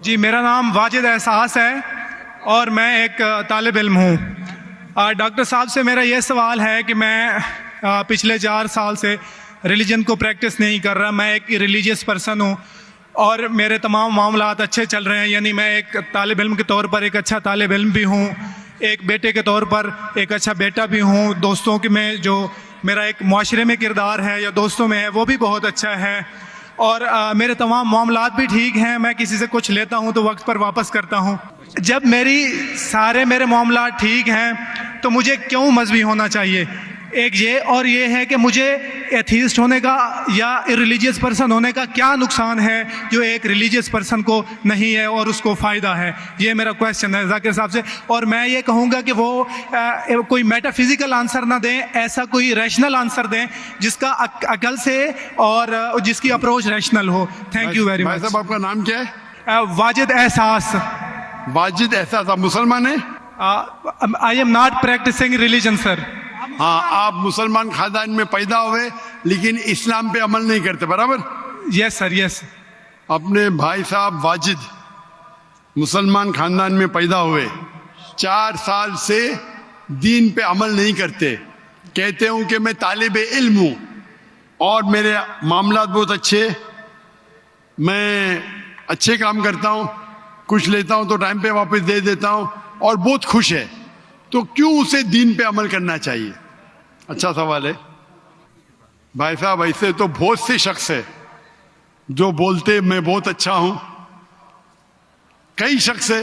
जी, मेरा नाम वाजिद एहसास है और मैं एक तालिब इल्म हूँ। डॉक्टर साहब से मेरा ये सवाल है कि मैं पिछले 4 साल से रिलीजन को प्रैक्टिस नहीं कर रहा। मैं एक रिलीजियस पर्सन हूँ और मेरे तमाम मामलात अच्छे चल रहे हैं, यानी मैं एक तालिब इल्म के तौर पर एक अच्छा तालिब इल्म भी हूँ, एक बेटे के तौर पर एक अच्छा बेटा भी हूँ। दोस्तों के में जो मेरा एक माशरे में किरदार है या दोस्तों में है वो भी बहुत अच्छा है और मेरे तमाम मामलात भी ठीक हैं। मैं किसी से कुछ लेता हूं तो वक्त पर वापस करता हूं। जब मेरे मामलात ठीक हैं तो मुझे क्यों मजहबी होना चाहिए? एक ये और ये है कि मुझे एथीस्ट होने का या रिलीजियस पर्सन होने का क्या नुकसान है जो एक रिलीजियस पर्सन को नहीं है और उसको फ़ायदा है? ये मेरा क्वेश्चन है जाकिर साहब से। और मैं ये कहूँगा कि वो कोई मेटाफिजिकल आंसर ना दें, ऐसा कोई रैशनल आंसर दें जिसका अकल से और जिसकी अप्रोच रैशनल हो। Thank you very much. साहब आपका नाम क्या है? वाजिद एहसास। वाजिद एहसास, आप मुसलमान हैं? I am not practising religion sir. हाँ, आप मुसलमान खानदान में पैदा हुए लेकिन इस्लाम पे अमल नहीं करते, बराबर? Yes sir, yes. अपने भाई साहब वाजिद मुसलमान खानदान में पैदा हुए, 4 साल से दीन पे अमल नहीं करते, कहते हूं कि मैं तालिब इल्म हूं और मेरे मामलात बहुत अच्छे, मैं अच्छे काम करता हूं, कुछ लेता हूं तो टाइम पे वापस दे देता हूं और बहुत खुश है, तो क्यों उसे दीन पे अमल करना चाहिए? अच्छा सवाल है भाई साहब। ऐसे तो बहुत से शख्स है जो बोलते मैं बहुत अच्छा हूं। कई शख्स है।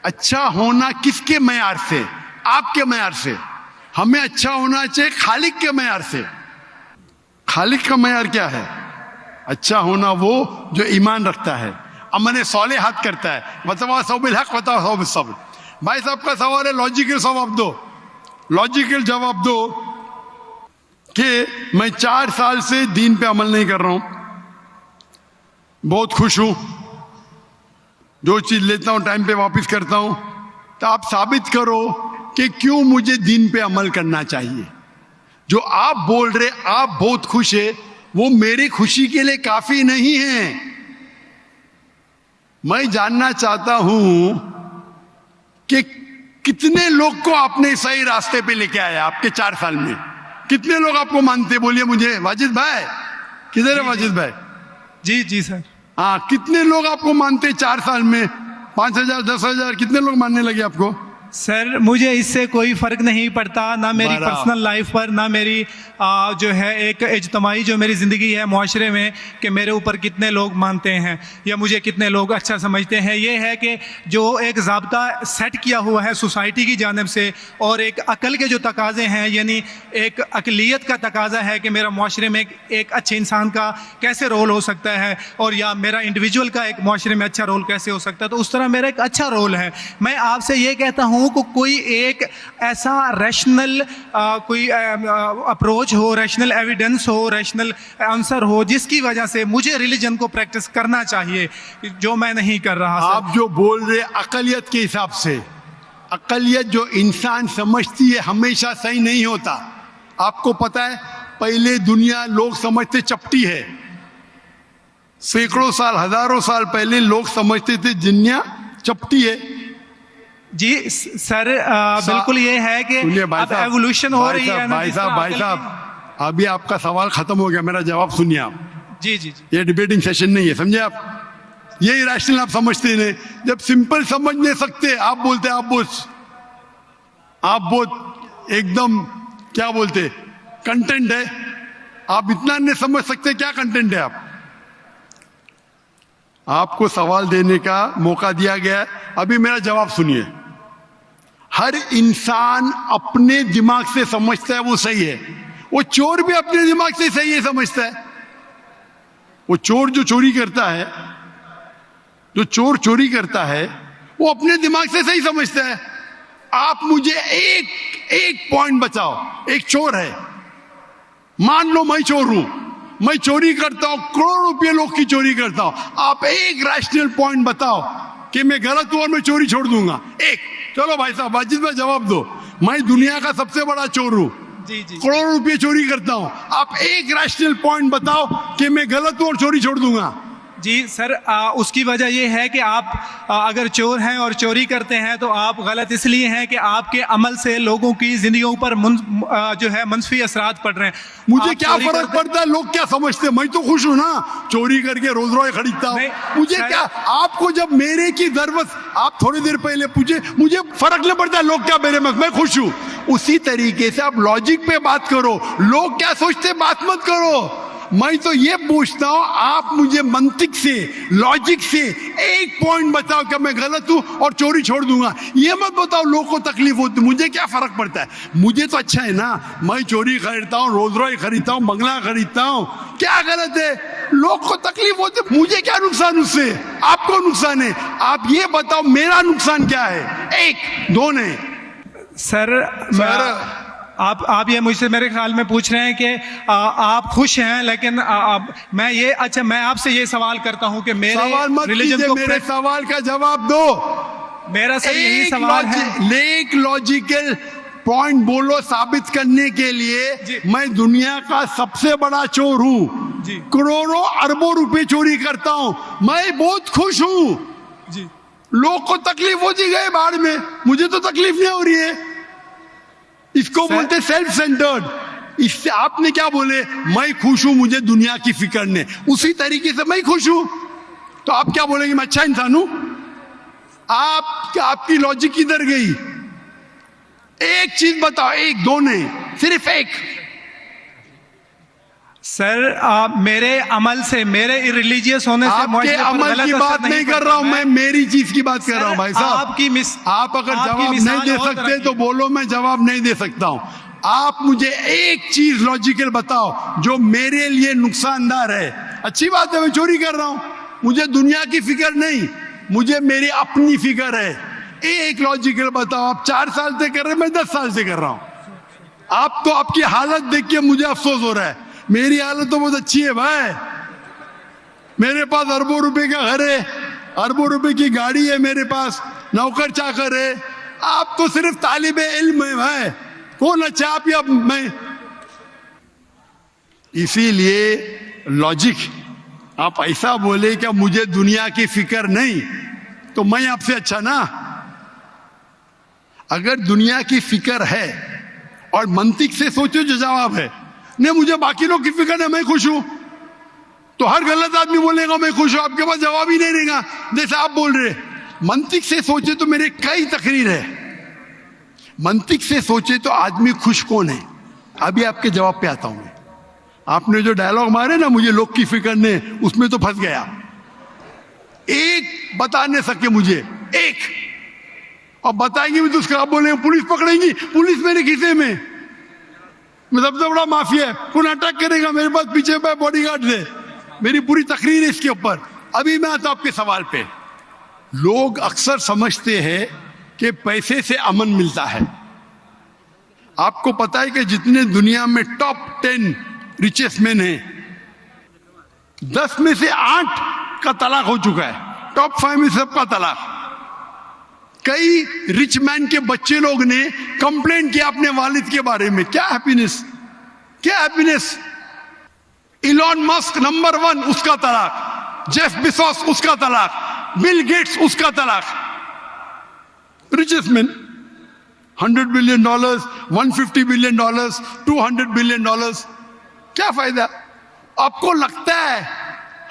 अच्छा होना किसके मैयार से? आपके मैयार से। हमें अच्छा होना चाहिए खालिक के मैयार से। खालिक का मैयार क्या है? अच्छा होना वो जो ईमान रखता है, अमल सालेहात करता है, वतवासौ बिल हक वतवासौ बिस सब्र। भाई साहब का सवाल है, लॉजिकल जवाब दो, लॉजिकल जवाब दो कि मैं 4 साल से दीन पे अमल नहीं कर रहा हूं, बहुत खुश हूं, जो चीज लेता हूं टाइम पे वापस करता हूं, तो आप साबित करो कि क्यों मुझे दीन पे अमल करना चाहिए। जो आप बोल रहे आप बहुत खुश है, वो मेरी खुशी के लिए काफी नहीं है। मैं जानना चाहता हूं कि कितने लोग को आपने सही रास्ते पे लेके आया आपके 4 साल में? कितने लोग आपको मानते? बोलिए मुझे। वाजिद भाई किधर है? वाजिद भाई जी जी सर। हाँ, कितने लोग आपको मानते 4 साल में? 5,000 10,000 कितने लोग मानने लगे आपको? सर मुझे इससे कोई फ़र्क नहीं पड़ता, ना मेरी पर्सनल लाइफ पर, ना मेरी जो है एक इज्तमाही जो मेरी ज़िंदगी है माशरे में, कि मेरे ऊपर कितने लोग मानते हैं या मुझे कितने लोग अच्छा समझते हैं। ये है कि जो एक ज़ाब्ता सेट किया हुआ है सोसाइटी की जानिब से और एक अकल के जो तकाज़े हैं, यानी एक अकलियत का तकाज़ा है कि मेरा माशरे में एक अच्छे इंसान का कैसे रोल हो सकता है और या मेरा इंडिविजुअल का एक माशरे में अच्छा रोल कैसे हो सकता है, तो उस तरह मेरा एक अच्छा रोल है। मैं आपसे ये कहता हूँ को कोई एक ऐसा रैशनल कोई अप्रोच हो, रैशनल एविडेंस हो, रैशनल आंसर हो जिसकी वजह से मुझे रिलीजन को प्रैक्टिस करना चाहिए, जो मैं नहीं कर रहा। आप जो बोल रहे अकलियत के हिसाब से, अकलियत जो इंसान समझती है हमेशा सही नहीं होता। आपको पता है, पहले दुनिया लोग समझते चपटी है। सैकड़ों साल, हजारों साल पहले लोग समझते थे दुनिया चपटी है। जी सर, बिल्कुल ये है कि अब एवोल्यूशन हो रही है। भाई साहब अभी आपका सवाल खत्म हो गया, मेरा जवाब सुनिए आप। जी जी जी। ये डिबेटिंग सेशन नहीं है, समझे आप? ये रैशनल आप समझते नहीं। जब सिंपल समझ नहीं सकते आप बोलते आप बहुत एकदम क्या बोलते कंटेंट है। आप इतना नहीं समझ सकते क्या कंटेंट है। आपको सवाल देने का मौका दिया गया है, अभी मेरा जवाब सुनिए। हर इंसान अपने दिमाग से समझता है वो सही है। वो चोर भी अपने दिमाग से सही है समझता है। वो चोर जो चोरी करता है वो अपने दिमाग से सही समझता है। आप मुझे एक पॉइंट बताओ। एक चोर है, मान लो मैं चोर हूं, मैं चोरी करता हूं, करोड़ों रुपये लोग की चोरी करता हूं। आप एक रैशनल पॉइंट बताओ कि मैं गलत हूं और मैं चोरी छोड़ दूंगा। एक। चलो भाई साहब वाजिद भाई जवाब दो। मैं दुनिया का सबसे बड़ा चोर हूं, करोड़ों रुपये चोरी करता हूं। आप एक रैशनल पॉइंट बताओ कि मैं गलत हूं और चोरी छोड़ दूंगा। जी सर, उसकी वजह यह है कि आप अगर चोर हैं और चोरी करते हैं तो आप गलत इसलिए हैं कि आपके अमल से लोगों की जिंदगियों पर जो है मंफी असरात पड़ रहे हैं। मुझे आप क्या चोरी फर्क पड़ता है लोग क्या समझते हैं, मैं तो खुश हूं ना, चोरी करके रोज रोज खरीदता हूं। मुझे सर, क्या, आपको जब मेरे की जरूरत, आप थोड़ी देर पहले पूछे, मुझे फर्क नहीं पड़ता लोग क्या मेरे में, मैं खुश हूं। उसी तरीके से आप लॉजिक पे बात करो, लोग क्या सोचते बात मत करो। मैं तो ये पूछता हूं, आप मुझे मंतिक से, लॉजिक से एक पॉइंट बताओ कि मैं गलत हूं और चोरी छोड़ दूंगा। ये मत बताओ लोग को तकलीफ होती, मुझे क्या फर्क पड़ता है, मुझे तो अच्छा है ना। मैं चोरी खरीदता हूं, रोज रोज खरीदता हूं, बंगला खरीदता हूं, क्या गलत है? लोग को तकलीफ होती, मुझे क्या नुकसान उससे, आपको नुकसान है। आप ये बताओ मेरा नुकसान क्या है, एक दो नहीं। सर आप ये मुझसे मेरे ख्याल में पूछ रहे हैं कि आप खुश हैं, लेकिन मैं आपसे ये सवाल करता हूं कि मेरे सवाल मत रिलीजन को, मेरे सवाल का जवाब दो। मेरा सर यही सवाल है। एक लॉजिकल पॉइंट बोलो साबित करने के लिए। मैं दुनिया का सबसे बड़ा चोर हूं, करोड़ों अरबों रुपए चोरी करता हूं, मैं बहुत खुश हूं जी। लोग को तकलीफ होती गए बाढ़ में, मुझे तो तकलीफ नहीं हो रही है। इसको बोलते सेल्फ सेंटर्ड। इससे आपने क्या बोले, मैं खुश हूं, मुझे दुनिया की फिक्र नहीं, उसी तरीके से मैं खुश हूं, तो आप क्या बोलेंगे मैं अच्छा इंसान हूं? आपकी लॉजिक किधर गई? एक चीज बताओ, एक दो नहीं, सिर्फ एक। सर मेरे अमल से, मेरे रिलीजियस होने से, आपके अमल की बात नहीं कर रहा हूं मैं, मेरी चीज की बात कर रहा हूं भाई साहब। आप अगर जवाब नहीं दे सकते तो बोलो, मैं जवाब नहीं दे सकता हूं। आप मुझे एक चीज लॉजिकल बताओ जो मेरे लिए नुकसानदार है। अच्छी बात है, मैं चोरी कर रहा हूं, मुझे दुनिया की फिक्र नहीं, मुझे मेरी अपनी फिक्र है। एक लॉजिकल बताओ। आप 4 साल से कर रहे हैं, मैं 10 साल से कर रहा हूं। आप तो आपकी हालत देख के मुझे अफसोस हो रहा है, मेरी हालत तो बहुत अच्छी है भाई। मेरे पास अरबों रुपए का घर है, अरबों रुपए की गाड़ी है मेरे पास, नौकर चाकर है। आप तो सिर्फ तालिबे इल्म है भाई, कौन अच्छा आप या मैं? इसीलिए लॉजिक, आप ऐसा बोले क्या मुझे दुनिया की फिक्र नहीं, तो मैं आपसे अच्छा ना। अगर दुनिया की फिक्र है और मंतिक से सोचो जो जवाब है, नहीं मुझे बाकी लोग की फिक्र है, मैं खुश हूं, तो हर गलत आदमी बोलेगा मैं खुश हूं, आपके पास जवाब ही नहीं रहेगा जैसे आप बोल रहे। मंतिक से सोचे तो मेरे कई तकरीर है, मंतिक से सोचे तो आदमी खुश कौन है? अभी आपके जवाब पे आता हूं मैं। आपने जो डायलॉग मारे ना, मुझे लोग की फिक्र नहीं, उसमें तो फंस गया। एक बता नहीं सके मुझे, एक, और बताएंगे भी तो उसका आप बोलेंगे पुलिस पकड़ेगी, पुलिस मेरे खीसे में, मैं सबसे बड़ा माफिया है, कौन अटैक करेगा, मेरे पास पीछे पे बॉडीगार्ड है। मेरी पूरी तकरीर है इसके ऊपर। अभी मैं आता हूं आपके सवाल पे। लोग अक्सर समझते हैं कि पैसे से अमन मिलता है। आपको पता है कि जितने दुनिया में टॉप 10 रिचेस्ट मैन हैं, 10 में से 8 का तलाक हो चुका है, टॉप 5 में सबका तलाक। कई रिच मैन के बच्चे लोग ने कंप्लेंट किया अपने वालिद के बारे में, क्या हैप्पीनेस, क्या हैप्पीनेस। इलॉन मस्क नंबर 1, उसका तलाक। जेफ बेजोस, उसका तलाक। बिल गेट्स, उसका तलाक। Richest man, $100 billion, $150 billion, $200 billion. क्या फायदा? आपको लगता है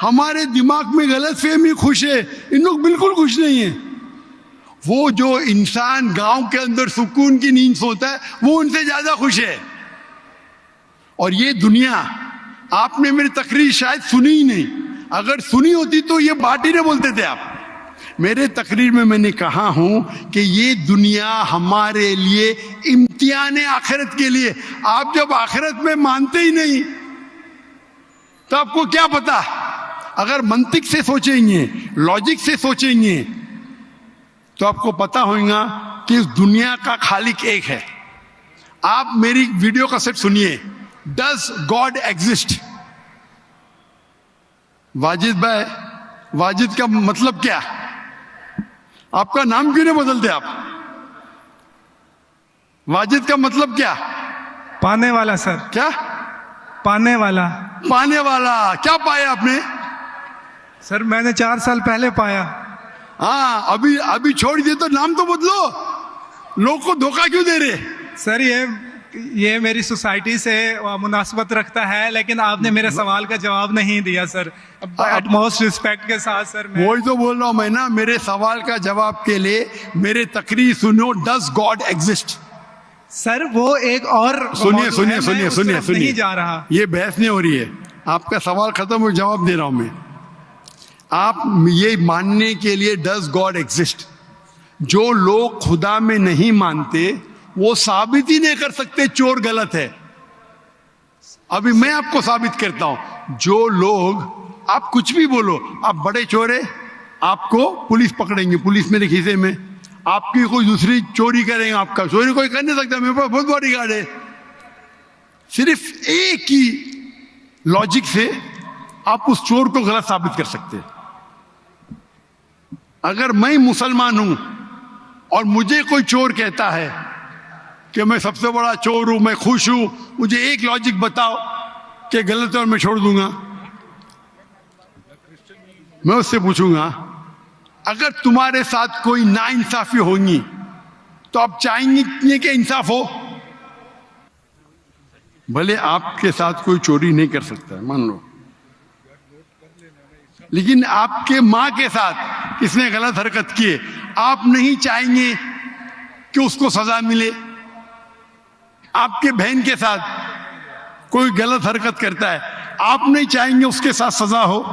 हमारे दिमाग में गलत फहमी खुश है, इन लोग बिल्कुल खुश नहीं है। वो जो इंसान गांव के अंदर सुकून की नींद सोता है, वो उनसे ज्यादा खुश है। और ये दुनिया, आपने मेरी तकरीर शायद सुनी ही नहीं, अगर सुनी होती तो ये बात ही नहीं बोलते थे आप। मेरे तकरीर में मैंने कहा हूं कि ये दुनिया हमारे लिए इम्तिहान है आखिरत के लिए। आप जब आखिरत में मानते ही नहीं तो आपको क्या पता? अगर मंतिक से सोचेंगे, लॉजिक से सोचेंगे, तो आपको पता होगा कि इस दुनिया का खालिक एक है। आप मेरी वीडियो कैसेट सुनिए, डज गॉड एग्जिस्ट? वाजिद भाई, वाजिद का मतलब क्या? आपका नाम क्यों नहीं बदलते आप? वाजिद का मतलब क्या? पाने वाला सर। क्या? पाने वाला। पाने वाला। क्या पाया आपने? सर मैंने 4 साल पहले पाया। हाँ, अभी अभी छोड़ दिए तो नाम तो बदलो, लोग को धोखा क्यों दे रहे? सर ये मेरी सोसाइटी से मुनासबत रखता है, लेकिन आपने मेरे सवाल का जवाब नहीं दिया सर। एटमोस्ट रिस्पेक्ट के साथ सर, वही तो बोल रहा हूं मैं ना, मेरे सवाल का जवाब के लिए मेरे तकरीर सुनो। Does God exist? सर वो एक और सुनिए सुनिए सुनिए सुनिए सुनिए, नहीं जा रहा। ये बहस नहीं हो रही है, आपका सवाल खत्म हो, जवाब दे रहा हूं मैं। आप ये मानने के लिए डज गॉड एग्जिस्ट, जो लोग खुदा में नहीं मानते वो साबित ही नहीं कर सकते चोर गलत है। अभी मैं आपको साबित करता हूं, जो लोग, आप कुछ भी बोलो, आप बड़े चोर है, आपको पुलिस पकड़ेंगे, पुलिस मेरे खीसे में, आपकी कोई दूसरी चोरी करेंगे, आपका चोरी कोई कर नहीं सकता, मेरे पास बहुत बड़ी गार्ड है। सिर्फ एक ही लॉजिक से आप उस चोर को गलत साबित कर सकते हैं। अगर मैं मुसलमान हूं और मुझे कोई चोर कहता है कि मैं सबसे बड़ा चोर हूं, मैं खुश हूं, मुझे एक लॉजिक बताओ कि गलत है और मैं छोड़ दूंगा। मैं उससे पूछूंगा, अगर तुम्हारे साथ कोई नाइंसाफी होगी तो आप चाहेंगे कि इंसाफ हो? भले आपके साथ कोई चोरी नहीं कर सकता, मान लो, लेकिन आपके मां के साथ किसने गलत हरकत की है, आप नहीं चाहेंगे कि उसको सजा मिले? आपके बहन के साथ कोई गलत हरकत करता है, आप नहीं चाहेंगे उसके साथ सजा हो?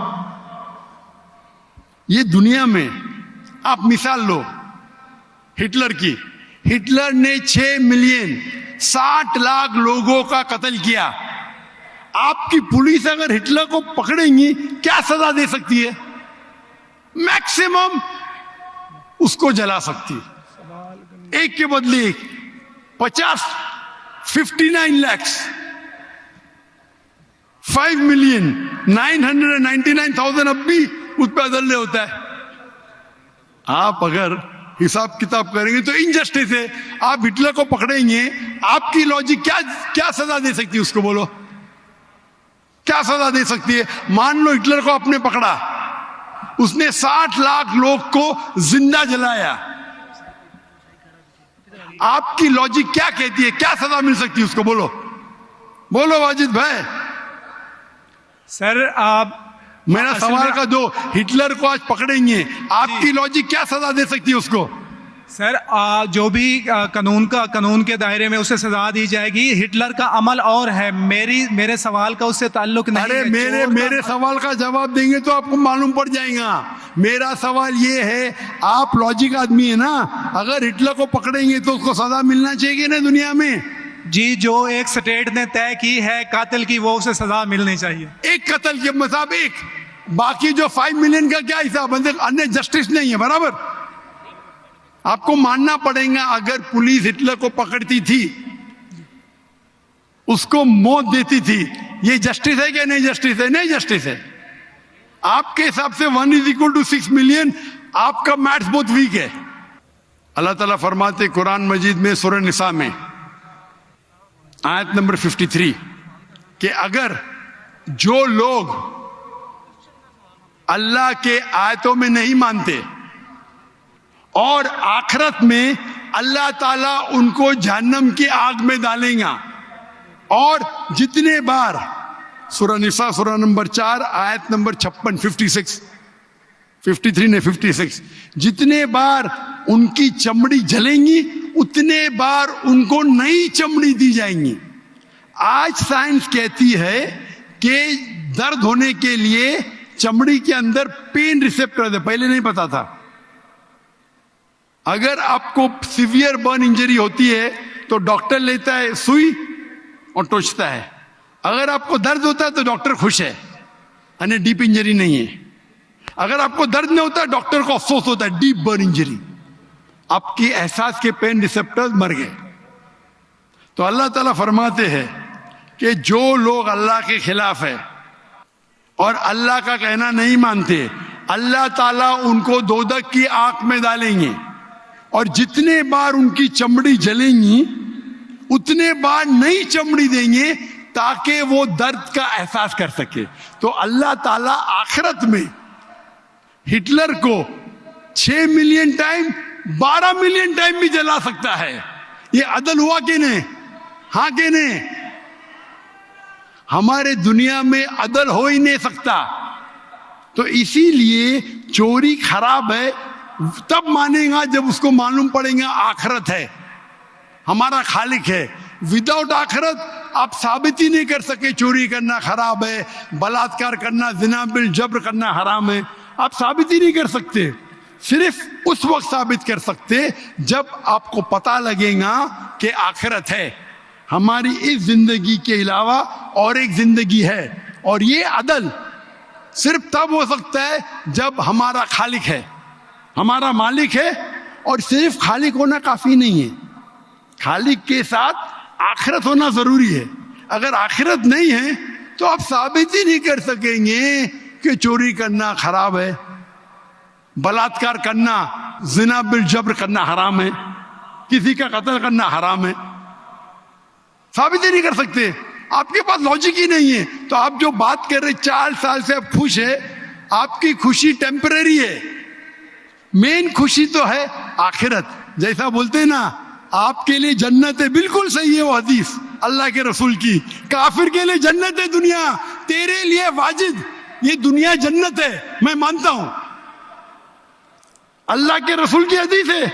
ये दुनिया में आप मिसाल लो हिटलर की। हिटलर ने 6 मिलियन 60 लाख लोगों का कत्ल किया। आपकी पुलिस अगर हिटलर को पकड़ेंगी क्या सजा दे सकती है? मैक्सिमम उसको जला सकती है, एक के बदले एक। 59 लाख 5,999,000 अब भी उस पर अदल्य होता है। आप अगर हिसाब किताब करेंगे तो इनजस्टिस है। आप हिटलर को पकड़ेंगे, आपकी लॉजिक क्या सजा दे सकती है उसको? बोलो, क्या सजा दे सकती है? मान लो हिटलर को आपने पकड़ा, उसने 60 लाख लोग को जिंदा जलाया, आपकी लॉजिक क्या कहती है? क्या सजा मिल सकती है उसको? बोलो बोलो वाजिद भाई। सर आप मेरा सवाल का दो, हिटलर को आज पकड़ेंगे, आपकी लॉजिक क्या सजा दे सकती है उसको? सर जो भी कानून के दायरे में उसे सजा दी जाएगी। हिटलर का अमल और है, मेरे सवाल का उससे ताल्लुक नहीं अरे है। मेरे सवाल का जवाब देंगे तो आपको मालूम पड़ जाएगा। मेरा सवाल ये है, आप लॉजिक आदमी है ना, अगर हिटलर को पकड़ेंगे तो उसको सजा मिलना चाहिए ना दुनिया में? जी, जो एक स्टेट ने तय की है कातिल की, वो उसे सजा मिलनी चाहिए। एक कत्ल के मतलब एक, बाकी जो 5 मिलियन का क्या हिसाब? अन्य जस्टिस नहीं है, बराबर? आपको मानना पड़ेगा, अगर पुलिस हिटलर को पकड़ती थी, उसको मौत देती थी, ये जस्टिस है क्या? नहीं जस्टिस है, नहीं जस्टिस है। आपके हिसाब से 1=6 मिलियन, आपका मैथ्स बहुत वीक है। अल्लाह ताला फरमाते कुरान मजीद में सूरह निसा में आयत नंबर 53 कि अगर जो लोग अल्लाह के आयतों में नहीं मानते और आखिरत में अल्लाह ताला उनको जहन्नम की आग में डालेगा, और जितने बार, सूरह निसा सूरह नंबर 4 आयत नंबर 56, 53 ने 56, जितने बार उनकी चमड़ी जलेंगी उतने बार उनको नई चमड़ी दी जाएंगी। आज साइंस कहती है कि दर्द होने के लिए चमड़ी के अंदर पेन रिसेप्टर है, पहले नहीं पता था। अगर आपको सीवियर बर्न इंजरी होती है तो डॉक्टर लेता है सुई और टोचता है। अगर आपको दर्द होता है तो डॉक्टर खुश है, यानी डीप इंजरी नहीं है। अगर आपको दर्द नहीं होता, डॉक्टर को अफसोस होता है, डीप बर्न इंजरी, आपकी एहसास के पेन रिसेप्टर्स मर गए। तो अल्लाह ताला फरमाते हैं कि जो लोग अल्लाह के खिलाफ है और अल्लाह का कहना नहीं मानते, अल्लाह ताला उनको दोजख की आग में डालेंगे, और जितने बार उनकी चमड़ी जलेंगी उतने बार नई चमड़ी देंगे ताकि वो दर्द का एहसास कर सके। तो अल्लाह ताला आखिरत में हिटलर को 6 मिलियन टाइम 12 मिलियन टाइम भी जला सकता है। ये अदल हुआ कि नहीं? हाँ कि नहीं? हमारे दुनिया में अदल हो ही नहीं सकता। तो इसीलिए चोरी खराब है तब मानेगा जब उसको मालूम पड़ेगा आखिरत है, हमारा खालिक है। विदाउट आखिरत आप साबित ही नहीं कर सके चोरी करना खराब है, बलात्कार करना, जिना बिल जब्र करना हराम है। आप साबित ही नहीं कर सकते। सिर्फ उस वक्त साबित कर सकते जब आपको पता लगेगा कि आखिरत है, हमारी इस जिंदगी के अलावा और एक जिंदगी है। और ये अदल सिर्फ तब हो सकता है जब हमारा खालिक है, हमारा मालिक है। और सिर्फ खालिक होना काफी नहीं है, खालिक के साथ आखिरत होना जरूरी है। अगर आखिरत नहीं है तो आप साबित ही नहीं कर सकेंगे कि चोरी करना खराब है, बलात्कार करना, जिना बिल जब्र करना हराम है, किसी का कत्ल करना हराम है। साबित ही नहीं कर सकते, आपके पास लॉजिक ही नहीं है। तो आप जो बात कर रहे 4 साल से आप खुश है, आपकी खुशी टेम्परेरी है। मेन खुशी तो है आखिरत। जैसा बोलते हैं ना, आपके लिए जन्नत है, बिल्कुल सही है वो हदीस अल्लाह के रसूल की। काफिर के लिए जन्नत है दुनिया, तेरे लिए वाजिद ये दुनिया जन्नत है, मैं मानता हूं। अल्लाह के रसूल की हदीस है।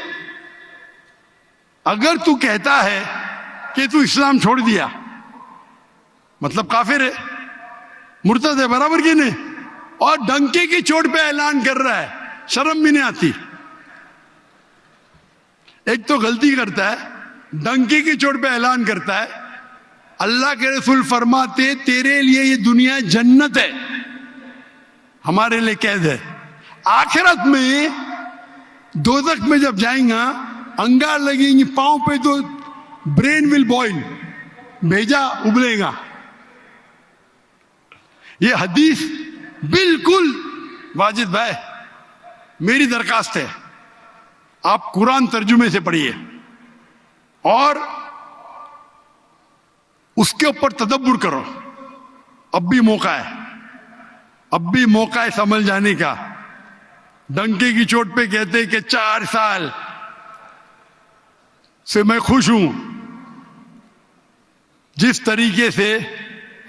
अगर तू कहता है कि तू इस्लाम छोड़ दिया, मतलब काफिर है, मुर्तद है, बराबर की नहीं, और डंके की चोट पे ऐलान कर रहा है, शर्म भी नहीं आती। एक तो गलती करता है, डंके की चोट पे ऐलान करता है। अल्लाह के रसूल फरमाते तेरे लिए ये दुनिया जन्नत है, हमारे लिए कैद है। आखिरत में दोज़ख में जब जाएगा, अंगार लगेंगी पांव पे तो ब्रेन विल बॉइल, भेजा उबलेगा। ये हदीस बिल्कुल वाजिद भाई, मेरी दरखास्त है आप कुरान तर्जुमे से पढ़िए और उसके ऊपर तदब्बुर करो। अब भी मौका है, अब भी मौका है समझ जाने का। डंके की चोट पे कहते कि 4 साल से मैं खुश हूं। जिस तरीके से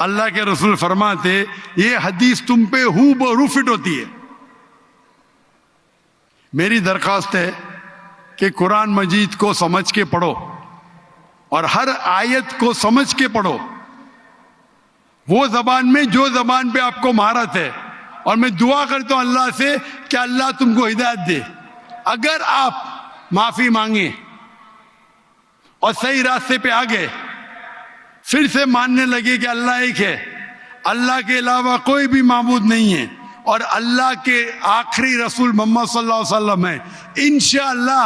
अल्लाह के रसूल फरमाते, ये हदीस तुम पे हूबहू फिट होती है। मेरी दरखास्त है कि कुरान मजीद को समझ के पढ़ो और हर आयत को समझ के पढ़ो, वो जबान में जो जबान पे आपको महारत है। और मैं दुआ करता हूं अल्लाह से कि अल्लाह तुमको हिदायत दे। अगर आप माफी मांगे और सही रास्ते पे आ गए, फिर से मानने लगे कि अल्लाह एक है, अल्लाह के अलावा कोई भी माबूद नहीं है और अल्लाह के आखिरी रसूल मोहम्मद सल्लल्लाहु अलैहि वसल्लम है, इंशाअल्लाह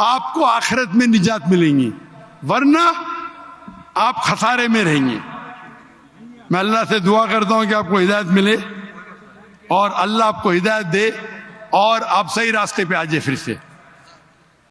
आपको आखिरत में निजात मिलेंगी, वरना आप खसारे में रहेंगे। मैं अल्लाह से दुआ करता हूं कि आपको हिदायत मिले और अल्लाह आपको हिदायत दे और आप सही रास्ते पे आ जाए फिर से।